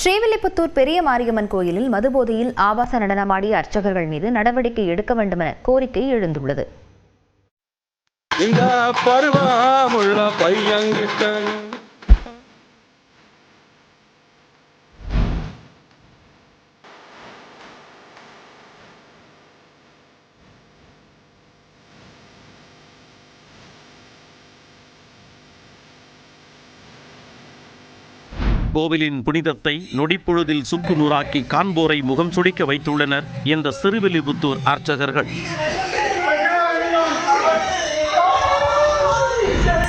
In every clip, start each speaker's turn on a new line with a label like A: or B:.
A: ஸ்ரீவில்லிபுத்தூர் பெரிய மாரியம்மன் கோயிலில் மதுபோதையில் ஆபாச நடனமாடிய அர்ச்சகர்கள் மீது நடவடிக்கை எடுக்க வேண்டும் என கோரிக்கை எழுந்துள்ளது.
B: கோவிலின் புனிதத்தை நொடிப்பொழுதில் சுக்கு நூறாக்கி காண்போரை முகம் சுடிக்க வைத்துள்ளனர் இந்த ஸ்ரீவில்லிபுத்தூர் அர்ச்சகர்கள்.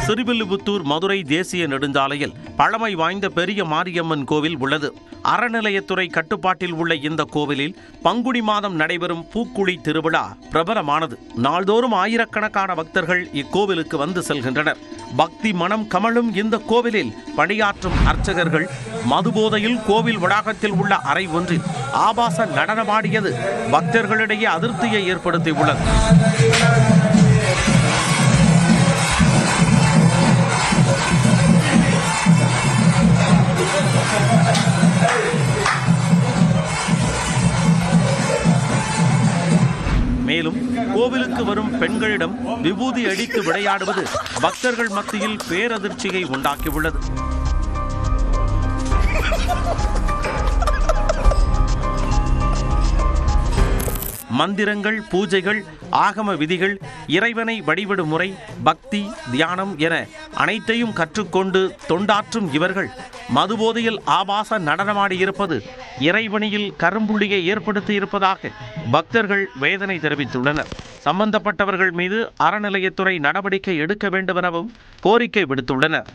B: ஸ்ரீவில்லிபுத்தூர் மதுரை தேசிய நெடுஞ்சாலையில் பழமை வாய்ந்த பெரிய மாரியம்மன் கோவில் உள்ளது. அறநிலையத்துறை கட்டுப்பாட்டில் உள்ள இந்த கோவிலில் பங்குனி மாதம் நடைபெறும் பூக்குழி திருவிழா பிரபலமானது. நாள்தோறும் ஆயிரக்கணக்கான பக்தர்கள் இக்கோவிலுக்கு வந்து செல்கின்றனர். பக்தி மனம் கமழும் இந்த கோவிலில் பணியாற்றும் அர்ச்சகர்கள் மதுபோதையில் கோவில் வளாகத்தில் உள்ள அறை ஒன்றில் ஆபாச நடனமாடியது பக்தர்களிடையே அதிருப்தியை ஏற்படுத்தியுள்ளது. மேலும் கோவிலுக்கு வரும் பெண்களிடம் விபூதி அடித்து விளையாடுவது பக்தர்கள் மத்தியில் பேரதிர்ச்சியை உண்டாக்கியுள்ளது. மந்திரங்கள், பூஜைகள், ஆகம விதிகள், இறைவனை வழிபடும் முறை, பக்தி, தியானம் என அனைத்தையும் கற்றுக்கொண்டு தொண்டாற்றும் இவர்கள் மதுபோதையில் ஆபாச நடனமாடியிருப்பது இறைவனியில் கரும்புள்ளியை ஏற்படுத்தி இருப்பதாக பக்தர்கள் வேதனை தெரிவித்துள்ளனர். சம்பந்தப்பட்டவர்கள் மீது அறநிலையத்துறை நடவடிக்கை எடுக்க வேண்டும் எனவும் கோரிக்கை விடுத்துள்ளனர்.